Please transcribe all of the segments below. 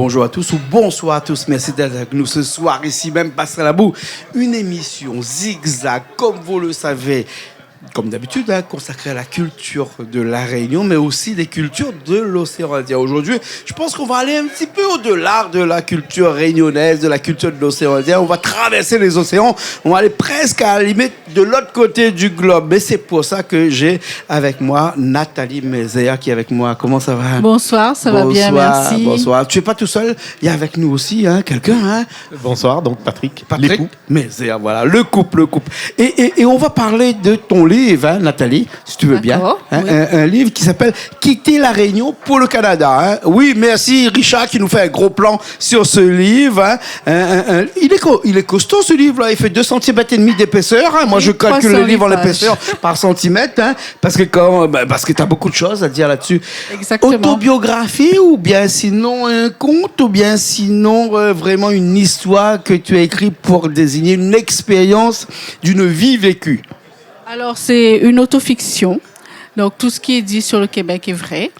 bonjour à tous ou bonsoir à tous. Merci d'être avec nous ce soir, ici même, Passerelle à bout. Une émission zigzag, comme vous le savez, comme d'habitude, consacrée à la culture de la Réunion, mais aussi des cultures de l'océan Indien. Aujourd'hui, je pense qu'on va aller un petit peu au-delà de la culture réunionnaise, de la culture de l'océan Indien. On va traverser les océans, on va aller presque à la limite de l'autre côté du globe. Mais c'est pour ça que j'ai avec moi Nathalie Mézéa qui est avec moi. Comment ça va? Bonsoir, ça va bien, merci. Bonsoir. Tu n'es pas tout seul, il y a avec nous aussi quelqu'un. Bonsoir, donc Patrick Mézéa, voilà, le couple. Et on va parler de ton livre, Nathalie, si tu veux bien. Oui. Un livre qui s'appelle « Quitter la Réunion pour le Canada ». Oui, merci Richard qui nous fait un gros plan sur ce livre. Il est costaud ce livre-là, il fait 2,5 cm d'épaisseur. Moi, je calcule le livre en épaisseur par centimètre, parce que tu as beaucoup de choses à dire là-dessus. Exactement. Autobiographie ou bien sinon un conte ou bien sinon vraiment une histoire que tu as écrite pour désigner une expérience d'une vie vécue? Alors, c'est une autofiction. Donc, tout ce qui est dit sur le Québec est vrai.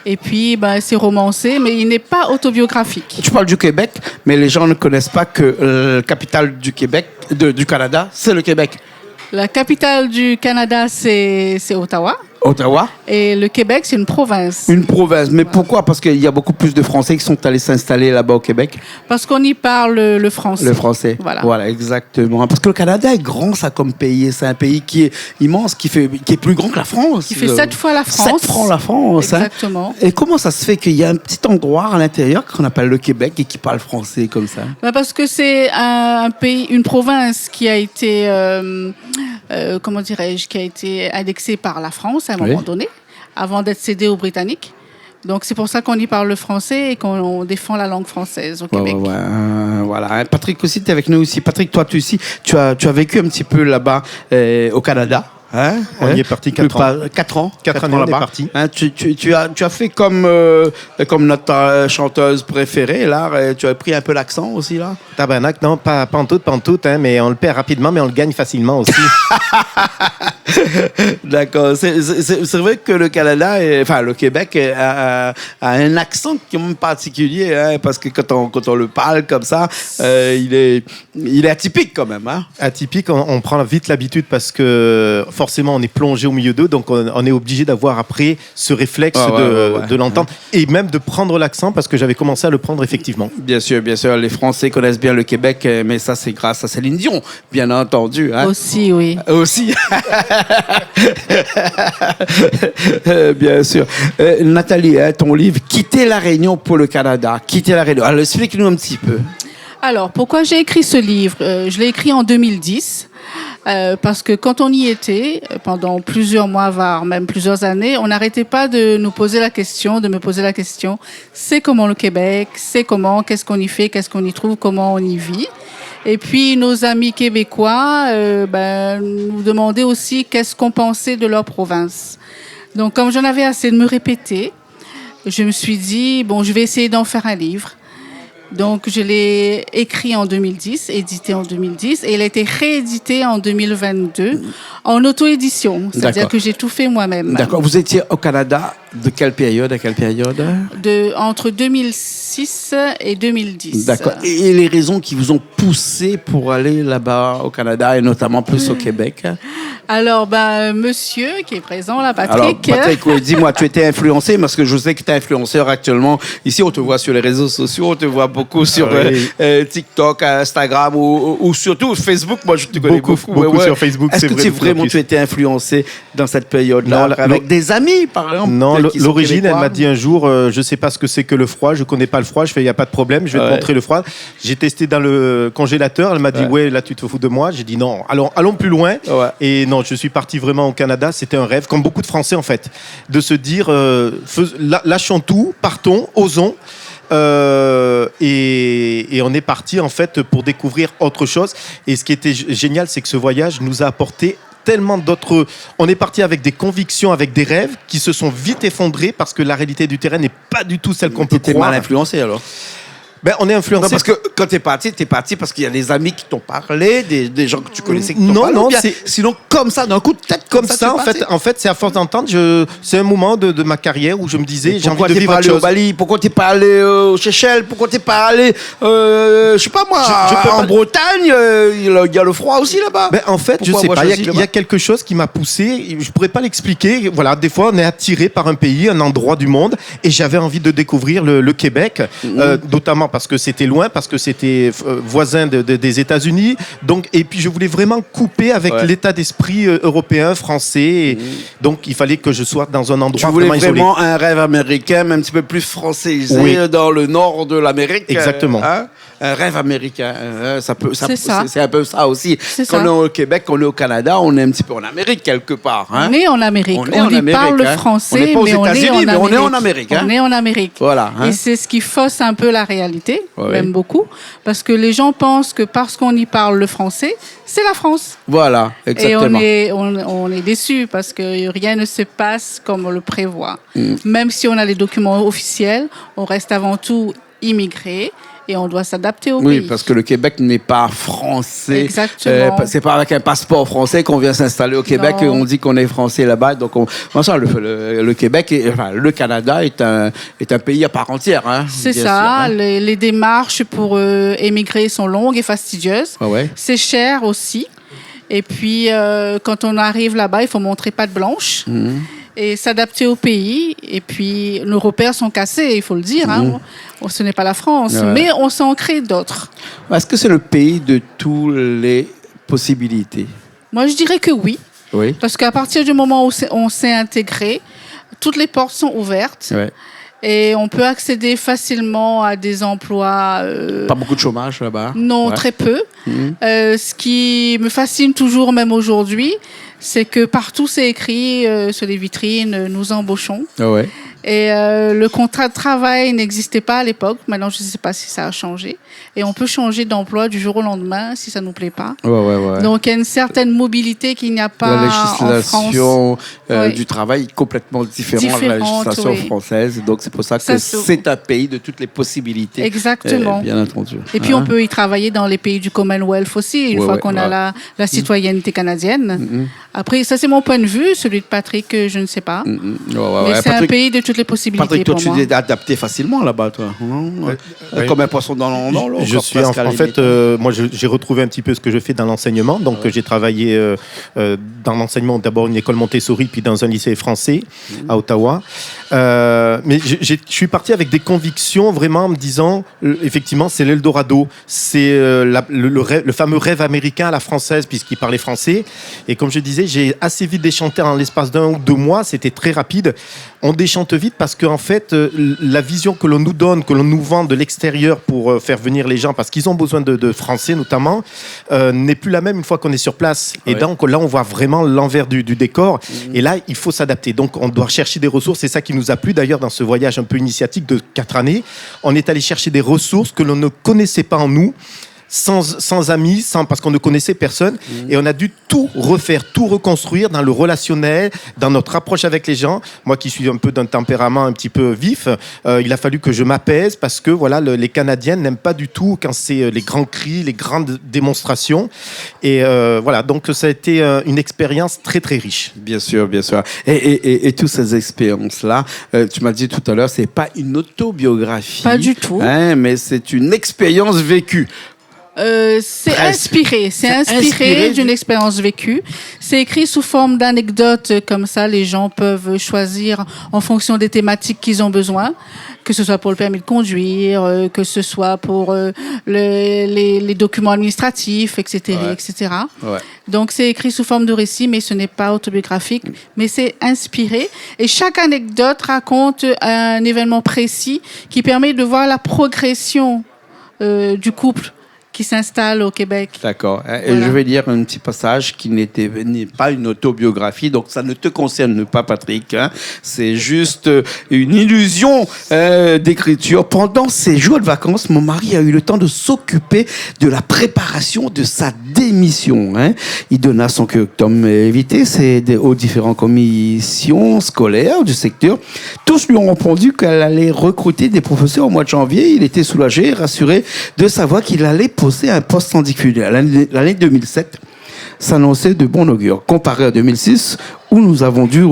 Et puis, c'est romancé, mais il n'est pas autobiographique. Tu parles du Québec, mais les gens ne connaissent pas que la capitale du Québec, du Canada, c'est le Québec. La capitale du Canada, c'est Ottawa. Ottawa. Et le Québec, c'est une province. Une province. Mais pourquoi? Parce qu'il y a beaucoup plus de Français qui sont allés s'installer là-bas au Québec. Parce qu'on y parle le français. Le français. Voilà, exactement. Parce que le Canada est grand, ça, comme pays. C'est un pays qui est immense, qui est plus grand que la France. Qui fait 7 fois la France. 7 fois la France. Exactement. Et comment ça se fait qu'il y a un petit endroit à l'intérieur qu'on appelle le Québec et qui parle français comme ça? Parce que c'est un pays, une province qui a été, qui a été annexée par la France à un moment donné, avant d'être cédée aux Britanniques. Donc, c'est pour ça qu'on y parle le français et qu'on défend la langue française au Québec. Voilà. Patrick aussi, tu es avec nous aussi. Patrick, toi, tu as vécu un petit peu là-bas au Canada. On y est parti 4 ans. 4 ans. 4 années, on est parti. Tu as fait comme notre chanteuse préférée, là. Tu as pris un peu l'accent aussi, là. Tabarnak, non, pas en tout, mais on le perd rapidement, mais on le gagne facilement aussi. D'accord. C'est vrai que le Canada, le Québec a un accent qui est même particulier, parce que quand on le parle comme ça, il est atypique quand même. Atypique, on prend vite l'habitude parce que forcément on est plongé au milieu d'eux, donc on est obligé d'avoir après ce réflexe de l'entendre et même de prendre l'accent parce que j'avais commencé à le prendre effectivement. Bien sûr, les Français connaissent bien le Québec, mais ça c'est grâce à Céline Dion, bien entendu. Aussi, oui. Aussi. Bien sûr. Nathalie, ton livre « Quitter la Réunion pour le Canada ». Quitter la Réunion. Alors, explique-nous un petit peu. Alors, pourquoi j'ai écrit ce livre? Je l'ai écrit en 2010. Parce que quand on y était, pendant plusieurs mois, voire même plusieurs années, on n'arrêtait pas de me poser la question, c'est comment le Québec, qu'est-ce qu'on y fait, qu'est-ce qu'on y trouve, comment on y vit. Et puis, nos amis québécois nous demandaient aussi qu'est-ce qu'on pensait de leur province. Donc, comme j'en avais assez de me répéter, je me suis dit, je vais essayer d'en faire un livre. Donc, je l'ai écrit en 2010, édité en 2010, et il a été réédité en 2022 en auto-édition. C'est-à-dire que j'ai tout fait moi-même. D'accord. Vous étiez au Canada de quelle période à quelle période? Entre 2006 et 2010. D'accord. Et les raisons qui vous ont poussé pour aller là-bas au Canada et notamment plus au Québec? Alors, monsieur qui est présent là, Patrick. Alors, Patrick, oui, dis-moi, tu étais influencé parce que je sais que tu es influenceur actuellement. Ici, on te voit sur les réseaux sociaux, on te voit beaucoup sur TikTok, Instagram ou surtout Facebook. Moi, je te connais beaucoup sur Facebook. Est-ce que vraiment tu étais influencé dans cette période-là avec des amis, par exemple? Non, l'origine, elle m'a dit un jour, je sais pas ce que c'est que le froid, je connais pas le froid. Je fais, il y a pas de problème, je vais te montrer le froid. J'ai testé dans le congélateur. Elle m'a dit, là, tu te fous de moi. J'ai dit non. Allons plus loin. Et non, je suis parti vraiment au Canada. C'était un rêve, comme beaucoup de Français en fait, de se dire, lâchons tout, partons, osons. Et on est parti en fait pour découvrir autre chose. Et ce qui était génial, c'est que ce voyage nous a apporté tellement d'autres... On est parti avec des convictions, avec des rêves qui se sont vite effondrés parce que la réalité du terrain n'est pas du tout celle qu'on peut croire. T'étais mal influencé alors? Ben, on est influencé. Non, parce que quand t'es parti parce qu'il y a des amis qui t'ont parlé, des gens que tu connaissais qui t'ont parlé. Non, sinon, comme ça, d'un coup, peut-être comme ça, en fait, c'est à force d'entendre, c'est un moment de ma carrière où je me disais, j'ai envie de vivre autre chose. Pourquoi t'es pas allé au Bali? Pourquoi t'es pas allé aux Seychelles? Pourquoi t'es pas allé, je sais pas moi, en Bretagne? Il y a le froid aussi là-bas. Ben, en fait, je sais pas, il y a quelque chose qui m'a poussé, je pourrais pas l'expliquer. Voilà, des fois, on est attiré par un pays, un endroit du monde, et j'avais envie de découvrir le Québec, notamment parce que c'était loin, parce que c'était voisin des États-Unis. Donc, et puis je voulais vraiment couper avec l'état d'esprit européen, français. Donc il fallait que je sois dans un endroit vraiment isolé. Tu voulais vraiment un rêve américain, mais un petit peu plus françaisé dans le nord de l'Amérique. Exactement. Un rêve américain. C'est un peu ça aussi. Quand on est au Québec, on est au Canada, on est un petit peu en Amérique quelque part. On est en Amérique. On y parle français, mais on est en Amérique. On est en Amérique. Voilà. Et c'est ce qui fausse un peu la réalité, même beaucoup, parce que les gens pensent que parce qu'on y parle le français, c'est la France. Voilà, exactement. Et on est déçus parce que rien ne se passe comme on le prévoit. Même si on a les documents officiels, on reste avant tout immigré. Et on doit s'adapter au pays. Oui, parce que le Québec n'est pas français. Exactement. C'est pas avec un passeport français qu'on vient s'installer au Québec et on dit qu'on est français là-bas. Donc, le Québec, le Canada est un pays à part entière. C'est ça. Les démarches pour émigrer sont longues et fastidieuses. C'est cher aussi. Et puis, quand on arrive là-bas, il faut montrer patte blanche. Et s'adapter au pays. Et puis, nos repères sont cassés, il faut le dire. Ce n'est pas la France, mais on s'en crée d'autres. Est-ce que c'est le pays de toutes les possibilités? Moi, je dirais que oui. Parce qu'à partir du moment où on s'est intégré, toutes les portes sont ouvertes. Et on peut accéder facilement à des emplois... Pas beaucoup de chômage là-bas? Non, très peu. Ce qui me fascine toujours, même aujourd'hui, c'est que partout c'est écrit sur les vitrines, nous embauchons. Et le contrat de travail n'existait pas à l'époque. Maintenant, je ne sais pas si ça a changé. Et on peut changer d'emploi du jour au lendemain si ça ne nous plaît pas. Donc, il y a une certaine mobilité qu'il n'y a pas en France. La législation du travail est complètement différente de la législation française. Donc, c'est pour ça que c'est un pays de toutes les possibilités. Exactement. Bien entendu. Et puis, on peut y travailler dans les pays du Commonwealth aussi, une fois qu'on a la citoyenneté canadienne. Après, ça, c'est mon point de vue. Celui de Patrick, je ne sais pas. Mais c'est un pays de toutes les possibilités. Patrick, toi, tu t'es adapté facilement là-bas, toi. Comme un poisson dans l'eau. Je suis en fait, moi, j'ai retrouvé un petit peu ce que je fais dans l'enseignement. Donc, j'ai travaillé dans l'enseignement, d'abord une école Montessori, puis dans un lycée français à Ottawa. Mais je suis parti avec des convictions, vraiment, en me disant, effectivement, c'est l'Eldorado. C'est le fameux rêve américain à la française, puisqu'il parlait français. Et comme je disais, j'ai assez vite déchanté en l'espace d'1 ou 2 mois. C'était très rapide. On déchante vite parce qu'en fait, la vision que l'on nous donne, que l'on nous vend de l'extérieur pour faire venir les gens, parce qu'ils ont besoin de français notamment, n'est plus la même une fois qu'on est sur place. Et donc là, on voit vraiment l'envers du décor. Et là, il faut s'adapter. Donc, on doit chercher des ressources. C'est ça qui nous a plu d'ailleurs dans ce voyage un peu initiatique de 4 années. On est allé chercher des ressources que l'on ne connaissait pas en nous. Sans amis, parce qu'on ne connaissait personne. Et on a dû tout refaire, tout reconstruire dans le relationnel, dans notre approche avec les gens. Moi qui suis un peu d'un tempérament un petit peu vif, il a fallu que je m'apaise parce que les Canadiens n'aiment pas du tout quand c'est les grands cris, les grandes démonstrations. Et donc ça a été une expérience très très riche. Bien sûr, bien sûr. Et toutes ces expériences-là, tu m'as dit tout à l'heure, c'est pas une autobiographie. Pas du tout. Mais c'est une expérience vécue. C'est inspiré d'une expérience vécue. C'est écrit sous forme d'anecdotes, comme ça les gens peuvent choisir en fonction des thématiques qu'ils ont besoin, que ce soit pour le permis de conduire, que ce soit pour les documents administratifs, etc. etc. Donc c'est écrit sous forme de récit, mais ce n'est pas autobiographique, mais c'est inspiré. Et chaque anecdote raconte un événement précis qui permet de voir la progression du couple qui s'installent au Québec. D'accord. Et je vais lire un petit passage qui n'est pas une autobiographie, donc ça ne te concerne pas, Patrick. Hein. C'est juste une illusion d'écriture. Pendant ces jours de vacances, mon mari a eu le temps de s'occuper de la préparation de sa démission. Hein. Il donna son curriculum vitae aux différentes commissions scolaires du secteur. Tous lui ont répondu qu'elle allait recruter des professeurs au mois de janvier. Il était soulagé et rassuré de savoir qu'il allait poser un poste sans difficulté. L'année 2007 s'annonçait de bon augure, comparé à 2006, où nous avons dû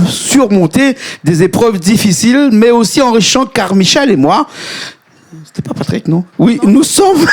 surmonter des épreuves difficiles, mais aussi enrichantes, car Michel et moi, c'était pas Patrick, non? Oui, nous sommes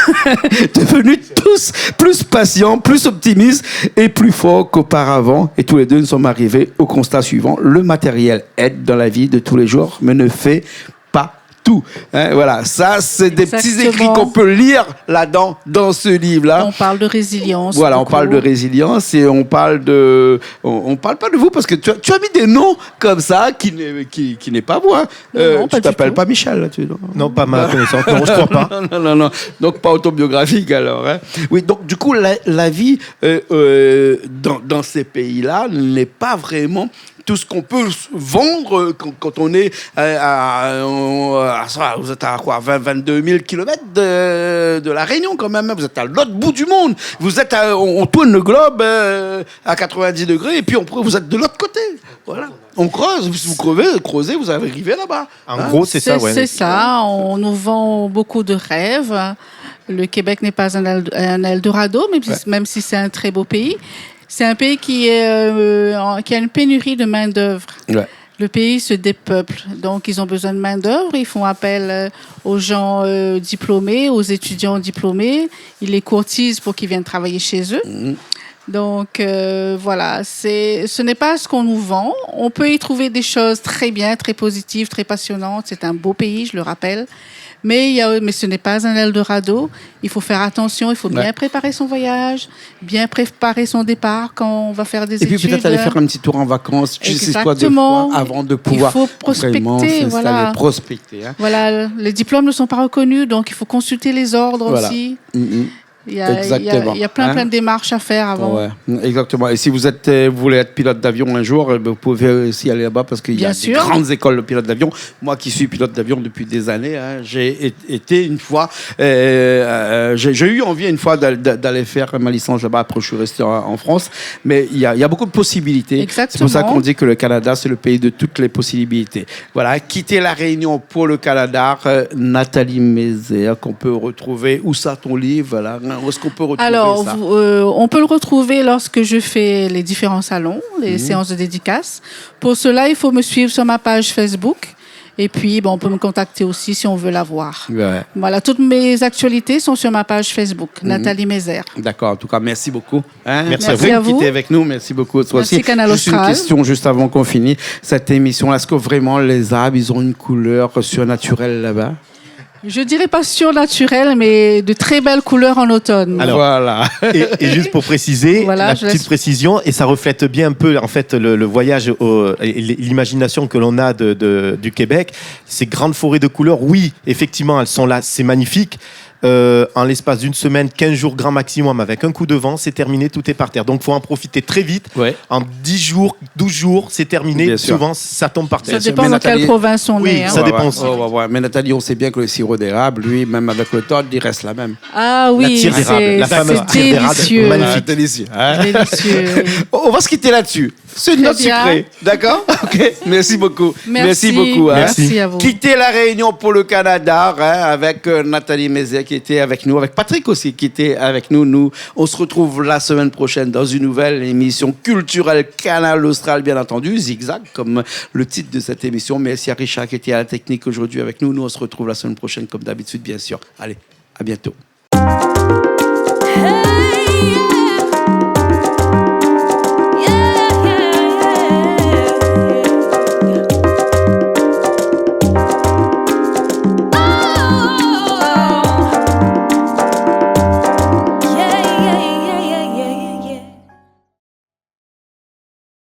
devenus tous plus patients, plus optimistes et plus forts qu'auparavant. Et tous les deux, nous sommes arrivés au constat suivant. Le matériel aide dans la vie de tous les jours, mais ne fait pas tout. Hein, voilà, ça, c'est des petits écrits qu'on peut lire là-dedans, dans ce livre-là. On parle de résilience. Voilà, on parle de résilience et on parle de... On parle pas de vous parce que tu as mis des noms comme ça qui n'est pas vous. Hein. Non, tu t'appelles pas Michel, là, Non, pas ma connaissance. Non, je crois pas. Non. Donc, pas autobiographique, alors. Hein. Oui, donc, du coup, la vie dans ces pays-là n'est pas vraiment tout ce qu'on peut vendre quand on est vous êtes à quoi, 22 000 kilomètres de la Réunion quand même. Vous êtes à l'autre bout du monde. Vous êtes on tourne le globe à 90 degrés et puis vous êtes de l'autre côté. Voilà. On creuse, vous creusez, vous arrivez là-bas. En gros, c'est ça. Ouais. C'est ça. On nous vend beaucoup de rêves. Le Québec n'est pas un Eldorado, même si c'est un très beau pays. C'est un pays qui a une pénurie de main-d'œuvre. Ouais. Le pays se dépeuple, donc ils ont besoin de main-d'œuvre. Ils font appel aux gens diplômés, aux étudiants diplômés. Ils les courtisent pour qu'ils viennent travailler chez eux. Mmh. Donc voilà, ce n'est pas ce qu'on nous vend. On peut y trouver des choses très bien, très positives, très passionnantes. C'est un beau pays, je le rappelle. Mais ce n'est pas un Eldorado. Il faut faire attention. Il faut bien préparer son voyage, bien préparer son départ quand on va faire des études. Et puis peut-être aller faire un petit tour en vacances, je sais quoi, 2 fois, avant de pouvoir. Il faut prospecter, voilà. Prospecter. Hein. Voilà, les diplômes ne sont pas reconnus, donc il faut consulter les ordres aussi. Mm-hmm. Il y a plein de démarches à faire avant. Ouais, exactement. Et si vous voulez être pilote d'avion un jour, vous pouvez aussi aller là-bas parce qu'il y a des grandes écoles de pilote d'avion. Moi qui suis pilote d'avion depuis des années, hein, j'ai été une fois, j'ai eu envie une fois d'aller faire ma licence là-bas. Après, je suis resté en France. Mais il y a beaucoup de possibilités. Exactement. C'est pour ça qu'on dit que le Canada, c'est le pays de toutes les possibilités. Voilà, quitter la Réunion pour le Canada. Nathalie Mézère, qu'on peut retrouver. Où ça, ton livre? Voilà. Où est-ce qu'on peut retrouver ça? On peut le retrouver lorsque je fais les différents salons, les séances de dédicaces. Pour cela, il faut me suivre sur ma page Facebook. Et puis, on peut me contacter aussi si on veut la voir. Ouais. Voilà, toutes mes actualités sont sur ma page Facebook, Nathalie Mézère. D'accord, en tout cas, merci beaucoup. Hein? Merci à vous. Qui étiez avec nous, merci beaucoup. Toi merci aussi. Canal Juste Austral. une question, juste avant qu'on finisse cette émission. Est-ce que vraiment les arbres, ils ont une couleur surnaturelle là-bas? Je dirais pas surnaturel, mais de très belles couleurs en automne. Alors, voilà. et juste pour préciser, la petite précision, et ça reflète bien un peu en fait le voyage et l'imagination que l'on a du Québec. Ces grandes forêts de couleurs, oui, effectivement, elles sont là, c'est magnifique. En l'espace d'une semaine, 15 jours grand maximum, avec un coup de vent, c'est terminé, tout est par terre. Donc, il faut en profiter très vite. Ouais. En 10 jours, 12 jours, c'est terminé. Bien Souvent, ça tombe par terre. Ça dépend dans quelle province on est. Hein. Ça dépend aussi. Mais Nathalie, on sait bien que le sirop d'érable, lui, même avec le tord, il reste la même. Ah oui, la fameuse tire d'érable. Magnifique. Délicieux. Hein? Délicieux. On va se quitter là-dessus. C'est une note sucrée. D'accord? Ok. Merci beaucoup. Merci beaucoup. Hein? Merci à vous. Quitter la Réunion pour le Canada, hein, avec Nathalie Mézère qui était avec nous, avec Patrick aussi qui était avec nous. On se retrouve la semaine prochaine dans une nouvelle émission culturelle Canal Austral, bien entendu, Zigzag, comme le titre de cette émission. Merci à Richard qui était à la technique aujourd'hui avec nous. Nous, on se retrouve la semaine prochaine, comme d'habitude, bien sûr. Allez, à bientôt. Hey!